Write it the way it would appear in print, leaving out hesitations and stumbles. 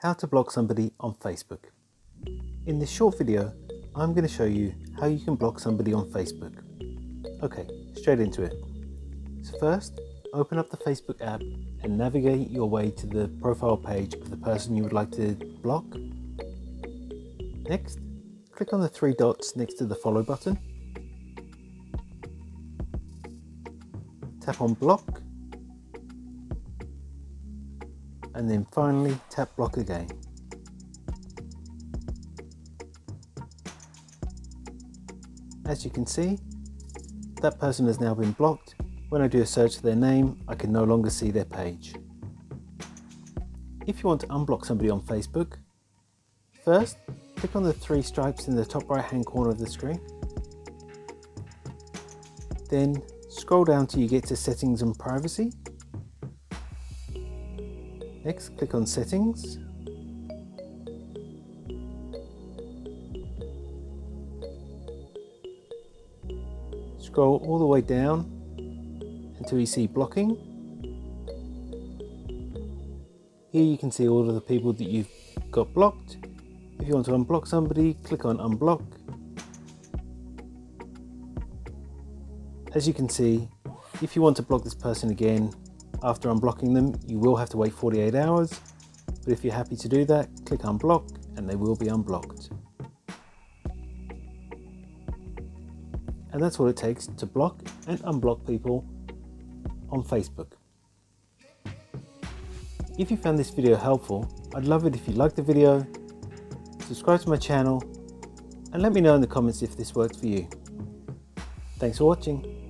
How to block somebody on Facebook. In this short video, I'm going to show you how you can block somebody on Facebook. Okay, straight into it. So first, open up the Facebook app and navigate your way to the profile page of the person you would like to block. Next, click on the three dots next to the follow button. Tap on block. And then finally tap block again. As you can see, that person has now been blocked. When I do a search for their name, I can no longer see their page. If you want to unblock somebody on Facebook, first click on the three stripes in the top right hand corner of the screen. Then scroll down till you get to Settings and Privacy. Next, click on Settings. Scroll all the way down until you see Blocking. Here you can see all of the people that you've got blocked. If you want to unblock somebody, click on Unblock. As you can see, if you want to block this person again, after unblocking them, you will have to wait 48 hours, but if you're happy to do that, click unblock and they will be unblocked. And that's what it takes to block and unblock people on Facebook. If you found this video helpful, I'd love it if you liked the video, subscribe to my channel, and let me know in the comments if this worked for you. Thanks for watching.